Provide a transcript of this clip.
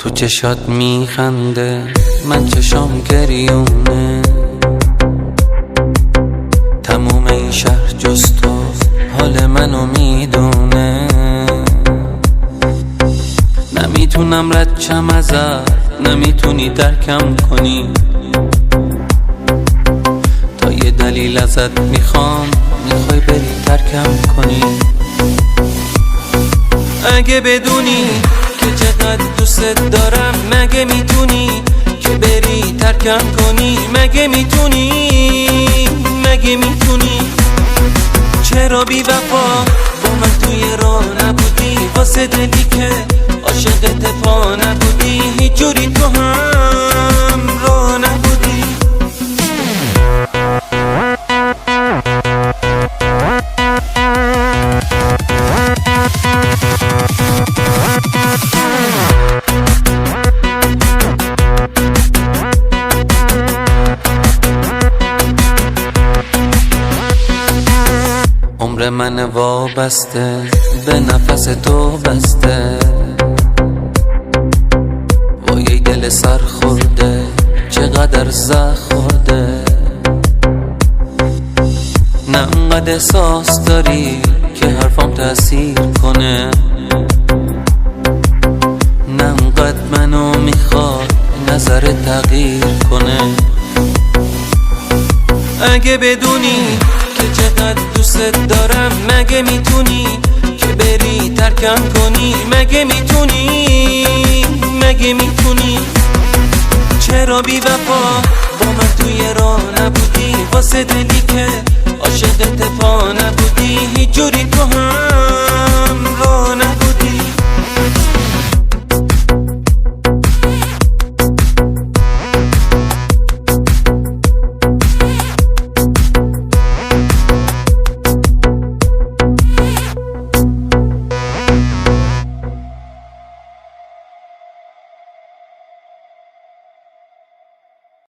تو چشات میخنده من چشام گریونه، تموم این شهر جز تو حال منو میدونه. نمیتونم رد شم ازت، نمیتونی درکم کنی، تا یه دلیل ازت میخوام، میخوای بری ترکم کنی. اگه بدونی که چقدر دوست دارم، مگه میتونی که بری ترکم کنی؟ مگه میتونی، مگه میتونی؟ چرا بی وفا با من توی راه نبودی، واسه دلی که عاشقت پا نبودی، هیچ جوری تو هم راه نبودی. عمر من وابسته به نفس تو بسته، وای دل سر خورده چقدر زخم خورده. نه انقدر احساس داری که حرفام تأثیر کنه، نه انقدر منو میخواد نظر تغییر کنه. اگه بدونی که چقدر دوست دارم، مگه میتونی که بری ترکم کنی؟ مگه میتونی، مگه میتونی؟ چرا بی وفا با من توی راه نبودی، واسه دلی که عاشقت پا نبودی، هیچ جوری تو هم